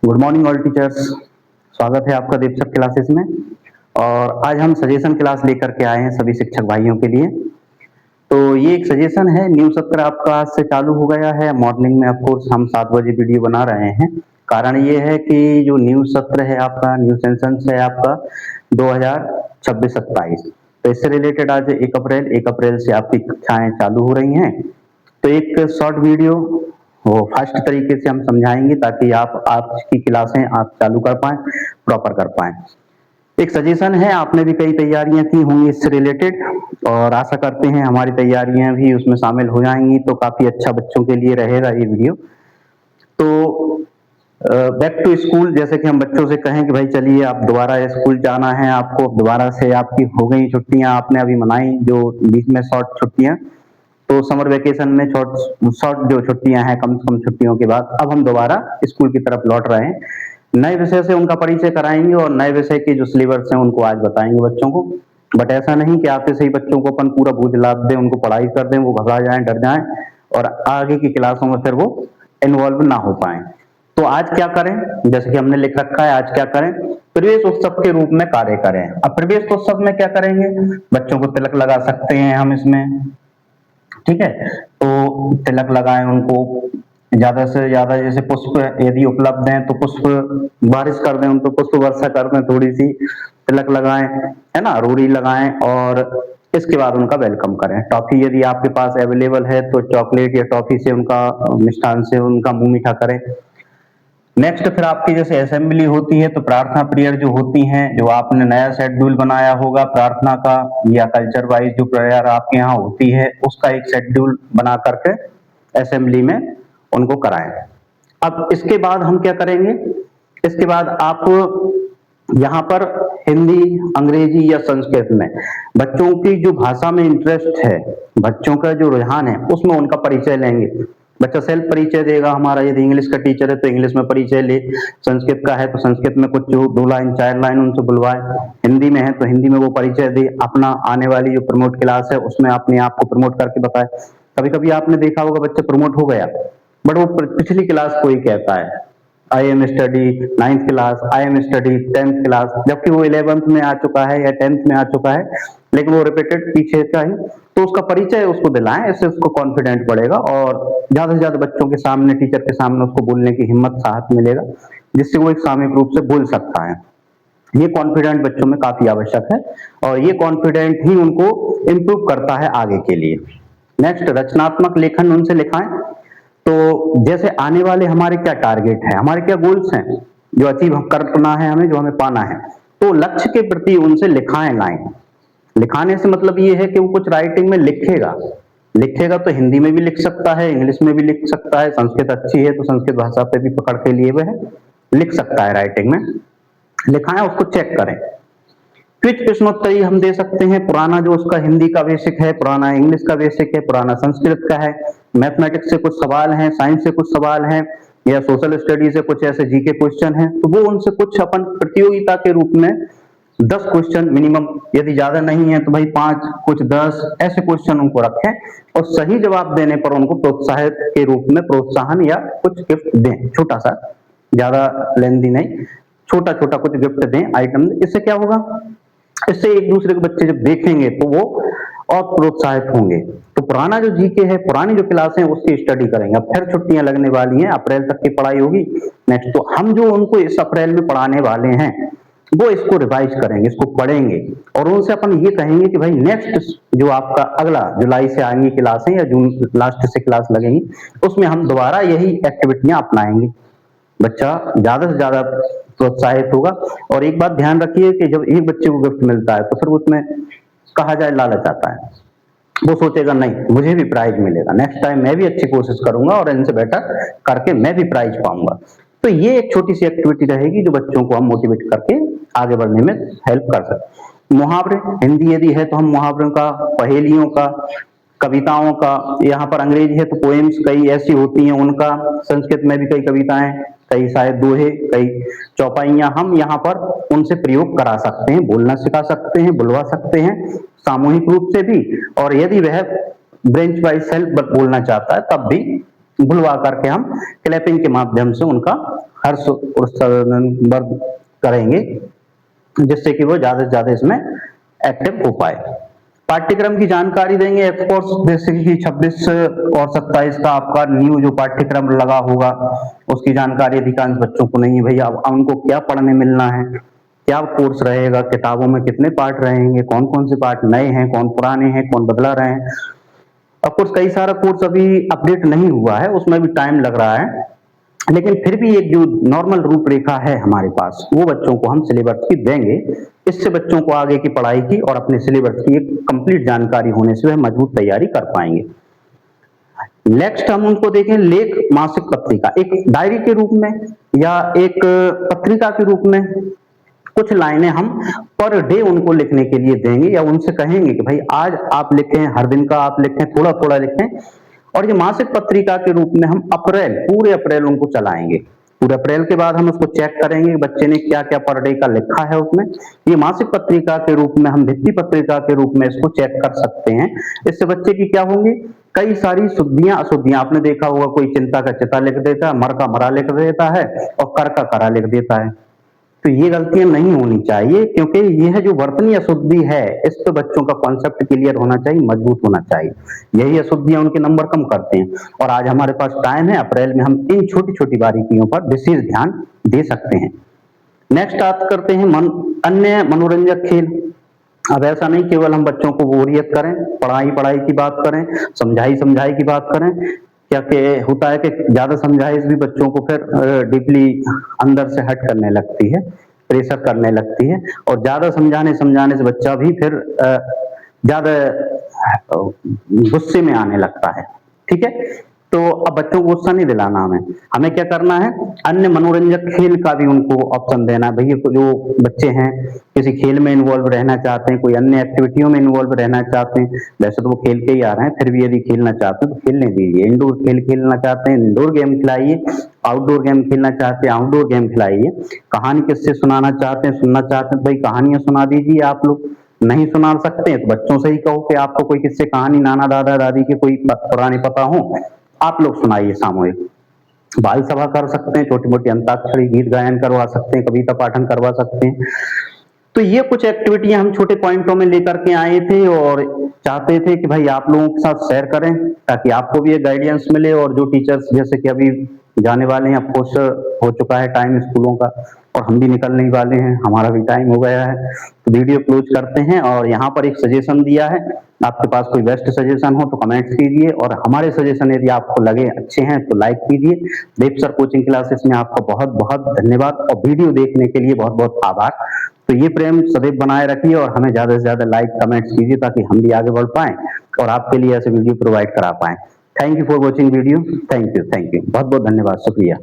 Good morning all teachers. स्वागत है आपका दीपक क्लासेस में। और आज हम सजेशन क्लास लेकर के आए हैं सभी शिक्षक भाइयों के लिए। तो ये एक सजेशन है, न्यू सत्र आपका आज से चालू हो गया है। मॉर्निंग में ऑफ कोर्स हम 7 बजे वीडियो बना रहे हैं। कारण ये है कि जो न्यू सत्र है आपका, न्यू सेशन है आपका 2026-27, तो इससे रिलेटेड आज 1 अप्रैल से आपकी कक्षाएं चालू हो रही हैं। तो एक शॉर्ट वीडियो वो फास्ट तरीके से हम समझाएंगे ताकि आप आपकी क्लासें आप चालू कर पाएं, प्रॉपर कर पाएं। एक सजेशन है, आपने भी कई तैयारियां की होंगी इससे रिलेटेड और आशा करते हैं हमारी तैयारियां भी उसमें शामिल हो जाएंगी, तो काफी अच्छा बच्चों के लिए रहेगा ये वीडियो। तो बैक टू स्कूल, जैसे कि हम बच्चों से कहें कि भाई चलिए आप दोबारा स्कूल जाना है, आपको दोबारा से आपकी हो गई छुट्टियां, आपने अभी मनाई जो बीच में शॉर्ट छुट्टियां, तो समर वेकेशन में शॉर्ट जो छुट्टियां हैं, कम से कम छुट्टियों के बाद अब हम दोबारा स्कूल की तरफ लौट रहे हैं। नए विषय से उनका परिचय कराएंगे और नए विषय के जो सिलेबस हैं उनको आज बताएंगे बच्चों को। बट ऐसा नहीं कि आते से ही बच्चों को अपन पूरा बोझ लाद दें, उनको पढ़ाई कर दें, वो घबरा जाएं, डर जाएं और आगे की क्लासों में फिर वो इन्वॉल्व ना हो पाए। तो आज क्या करें, जैसे कि हमने लिख रखा है, आज क्या करें, प्रवेश उत्सव के रूप में कार्य करें। अब प्रवेश उत्सव में क्या करेंगे, बच्चों को तिलक लगा सकते हैं हम इसमें, ठीक है। तो तिलक लगाएं उनको, ज्यादा से ज्यादा जैसे पुष्प यदि उपलब्ध हैं तो पुष्प बारिश कर दें, उनको पुष्प वर्षा कर दें, थोड़ी सी तिलक लगाएं, है ना, रोड़ी लगाएं और इसके बाद उनका वेलकम करें। टॉफी यदि आपके पास अवेलेबल है तो चॉकलेट या टॉफी से उनका, मिष्ठान से उनका मुंह मीठा करें। नेक्स्ट फिर आपकी जैसे असेंबली होती है तो प्रार्थना प्रेयर जो होती हैं, जो आपने नया शेड्यूल बनाया होगा प्रार्थना का या कल्चर वाइज जो प्रेयर आपके यहाँ होती है उसका एक शेड्यूल बना करके असेंबली में उनको कराएं। अब इसके बाद हम क्या करेंगे, इसके बाद आप यहाँ पर हिंदी, अंग्रेजी या संस्कृत में बच्चों की जो भाषा में इंटरेस्ट है, बच्चों का जो रुझान है उसमें उनका परिचय लेंगे। बच्चा सेल्फ परिचय देगा हमारा, यदि इंग्लिश का टीचर है तो इंग्लिश में परिचय ले, संस्कृत का है तो संस्कृत में कुछ जो 2 लाइन 4 लाइन उनसे बुलवाए, हिंदी में है तो हिंदी में वो परिचय दे, अपना आने वाली जो प्रमोट क्लास है उसमें अपने आप को प्रमोट करके बताए। कभी कभी आपने देखा होगा बच्चा प्रमोट हो गया बट वो पिछली क्लास को ही कहता है, I am study 9th class, I am study 10th class, जबकि वो 11th में आ चुका है या 10th में आ चुका है, लेकिन वो रिपीटेड पीछे का ही। तो उसका परिचय उसको दिलाएं, इससे उसको कॉन्फिडेंट बढ़ेगा और ज्यादा से ज्यादा बच्चों के सामने, टीचर के सामने उसको बोलने की हिम्मत, साहस मिलेगा, जिससे वो एक सामूहिक रूप से बोल सकता है। ये कॉन्फिडेंट बच्चों में काफी आवश्यक है और ये कॉन्फिडेंट ही उनको इंप्रूव करता है आगे के लिए। नेक्स्ट, रचनात्मक लेखन उनसे लिखाएं। तो जैसे आने वाले हमारे क्या टारगेट है, हमारे क्या गोल्स हैं जो अचीव करना है हमें, जो हमें पाना है, तो लक्ष्य के प्रति उनसे लिखाएं लाएं। लिखाने से मतलब ये है कि वो कुछ राइटिंग में लिखेगा, लिखेगा तो हिंदी में भी लिख सकता है, इंग्लिश में भी लिख सकता है, संस्कृत अच्छी है तो संस्कृत भाषा पे भी पकड़ के लिए वह लिख सकता है राइटिंग में। लिखाएं, उसको चेक करें। क्विज प्रश्नोत्तरी हम दे सकते हैं, पुराना जो उसका हिंदी का बेसिक है, पुराना इंग्लिश का बेसिक है, पुराना संस्कृत का है, मैथमेटिक्स से कुछ सवाल हैं, साइंस से कुछ सवाल हैं या सोशल स्टडी से कुछ ऐसे जीके क्वेश्चन हैं, तो वो उनसे कुछ अपन प्रतियोगिता के रूप में 10 क्वेश्चन मिनिमम, यदि ज्यादा नहीं है तो भाई 5, कुछ 10 ऐसे क्वेश्चन उनको रखें और सही जवाब देने पर उनको प्रोत्साहित के रूप में प्रोत्साहन या कुछ गिफ्ट दें, छोटा सा, ज्यादा लेंदी नहीं, छोटा छोटा कुछ गिफ्ट दें, आइटम। इससे क्या होगा, इससे एक दूसरे के बच्चे जब देखेंगे तो वो और प्रोत्साहित होंगे। तो पुराना जो जीके है, पुरानी जो क्लास है उसकी स्टडी करेंगे। अब फिर छुट्टियां लगने वाली हैं, अप्रैल तक की पढ़ाई होगी नेक्स्ट, तो हम जो उनको इस अप्रैल में पढ़ाने वाले हैं वो इसको रिवाइज करेंगे, इसको पढ़ेंगे और उनसे अपन ये कहेंगे कि भाई नेक्स्ट जो आपका अगला जुलाई से आएंगी क्लासें या जून लास्ट से क्लास लगेंगी, उसमें हम दोबारा यही एक्टिविटियां अपनाएंगे। बच्चा ज्यादा से ज्यादा प्रोत्साहित होगा। और एक बात ध्यान रखिए कि जब एक बच्चे को गिफ्ट मिलता है तो फिर उसमें कहा जाए लालच आता है, वो सोचेगा नहीं मुझे भी प्राइज मिलेगा, नेक्स्ट टाइम मैं भी अच्छी कोशिश करूंगा और इनसे बेटर करके मैं भी प्राइज पाऊंगा। तो ये एक छोटी सी एक्टिविटी रहेगी जो बच्चों को हम मोटिवेट करके आगे बढ़ने में हेल्प कर सकते। मुहावरे, हिंदी यदि है तो हम मुहावरों का, पहेलियों का, कविताओं का, यहाँ पर अंग्रेजी है तो पोएम्स कई ऐसी होती हैं उनका, संस्कृत में भी कई कविताएं, कई शायद दोहे, कई चौपाइयां हम यहाँ पर उनसे प्रयोग करा सकते हैं, बोलना सिखा सकते हैं, बुलवा सकते हैं सामूहिक रूप से भी, और यदि वह ब्रेंच वाइज सेल्फ बोलना चाहता है तब भी बुलवा करके हम क्लैपिंग के माध्यम से उनका हर्ष वर्ध करेंगे, जिससे कि वो ज्यादा से ज्यादा इसमें एक्टिव हो पाए। पाठ्यक्रम की जानकारी देंगे एक्सपोर्ट्स, जैसे कि 26 और 27 का आपका न्यू जो पाठ्यक्रम लगा होगा उसकी जानकारी अधिकांश बच्चों को नहीं है भैया। अब उनको क्या पढ़ने मिलना है, क्या कोर्स रहेगा, किताबों में कितने पार्ट रहेंगे, कौन कौन से पार्ट नए हैं, कौन पुराने हैं, कौन बदला रहे हैं। ऑफ कोर्स कई सारा कोर्स अभी अपडेट नहीं हुआ है, उसमें भी टाइम लग रहा है, लेकिन फिर भी एक जो नॉर्मल रूपरेखा है हमारे पास वो बच्चों को हम सिलेबस की देंगे। इससे बच्चों को आगे की पढ़ाई की और अपने सिलेबस की एक कंप्लीट जानकारी होने से वह मजबूत तैयारी कर पाएंगे। नेक्स्ट हम उनको देखें लेख मासिक पत्रिका, एक डायरी के रूप में या एक पत्रिका के रूप में कुछ लाइनें हम पर डे उनको लिखने के लिए देंगे, या उनसे कहेंगे कि भाई आज आप लिखें, हर दिन का आप लिखें, थोड़ा थोड़ा लिखें। और ये मासिक पत्रिका के रूप में हम पूरे अप्रैल उनको चलाएंगे। पूरे अप्रैल के बाद हम उसको चेक करेंगे बच्चे ने क्या क्या पर डे का लिखा है उसमें। ये मासिक पत्रिका के रूप में हम भित्ति पत्रिका के रूप में इसको चेक कर सकते हैं। इससे बच्चे की क्या होंगी, कई सारी शुद्धियां अशुद्धियां, आपने देखा होगा कोई चिंता का चिता लिख देता है, मर का मरा लिख देता है और कर का करा लिख देता है। तो ये गलतियां नहीं होनी चाहिए, क्योंकि यह जो वर्तनी अशुद्धि है इस पे बच्चों का कॉन्सेप्ट क्लियर होना चाहिए, मजबूत होना चाहिए। यही अशुद्धियां उनके नंबर कम करते हैं। और आज हमारे पास टाइम है, अप्रैल में हम इन छोटी छोटी बारीकियों पर विशेष ध्यान दे सकते हैं। नेक्स्ट बात करते हैं अन्य मनोरंजक खेल। अब ऐसा नहीं केवल हम बच्चों को बोरियत करें, पढ़ाई पढ़ाई की बात करें, समझाई समझाई की बात करें। क्या कि होता है कि ज्यादा समझाइश भी बच्चों को फिर डीपली अंदर से हट करने लगती है, प्रेशर करने लगती है, और ज्यादा समझाने समझाने से बच्चा भी फिर ज्यादा गुस्से में आने लगता है। ठीक है, तो अब बच्चों को गुस्सा नहीं दिलाना, हमें क्या करना है, अन्य मनोरंजक खेल का भी उनको ऑप्शन देना है। भैया जो बच्चे हैं किसी खेल में इन्वॉल्व रहना चाहते हैं, कोई अन्य एक्टिविटियों में इन्वॉल्व रहना चाहते हैं, वैसे तो वो खेल के ही आ रहे हैं, फिर भी यदि खेलना चाहते हैं तो खेलने दीजिए। इंडोर खेल खेलना चाहते हैं इंडोर गेम खिलाइए, आउटडोर गेम खेलना चाहते हैं आउटडोर गेम खिलाइए। कहानी किससे सुनाना चाहते हैं, सुनना चाहते हैं, भाई कहानियां सुना दीजिए। आप लोग नहीं सुना सकते हैं तो बच्चों से ही कहो कि आपको कोई किससे कहानी नाना दादा दादी के कोई पुरानी पता हो, आप लोग सुनाइए सामूहिक। बाल सभा कर सकते हैं, छोटी मोटी अंताक्षरी, गीत गायन करवा सकते हैं, कविता पाठन करवा सकते हैं। तो ये कुछ एक्टिविटियां हम छोटे पॉइंटों में लेकर के आए थे और चाहते थे कि भाई आप लोगों के साथ शेयर करें, ताकि आपको भी एक गाइडेंस मिले। और जो टीचर्स जैसे कि अभी जाने वाले हैं, अफकोर्स हो चुका है टाइम स्कूलों का और हम भी निकलने ही वाले हैं, हमारा भी टाइम हो गया है, तो वीडियो क्लोज करते हैं। और यहाँ पर एक सजेशन दिया है, आपके पास कोई बेस्ट सजेशन हो तो कमेंट्स कीजिए, और हमारे सजेशन यदि आपको लगे अच्छे हैं तो लाइक कीजिए। देव सर कोचिंग क्लासेस में आपका बहुत बहुत धन्यवाद और वीडियो देखने के लिए बहुत बहुत आभार। तो ये प्रेम सदैव बनाए रखिए और हमें ज्यादा से ज्यादा लाइक कमेंट्स कीजिए, ताकि हम भी आगे बढ़ पाएं और आपके लिए ऐसे वीडियो प्रोवाइड करा पाएं। Thank you for watching video, thank you बहुत बहुत धन्यवाद, शुक्रिया।